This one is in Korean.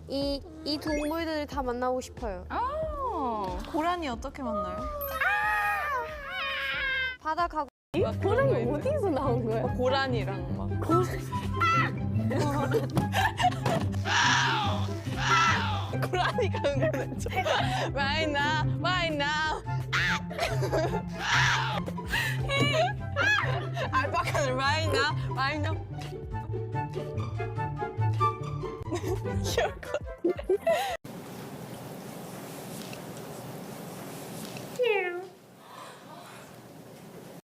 이 동물들을 다 만나고 싶어요. 고라니 어떻게 만나요? 바다 가고. 고라니 어디서 나온 거야? 고라니랑 막. 고라니가 응원해줘. Right now, right now. 알파카는 right now, right now. 귀여울 것 같아.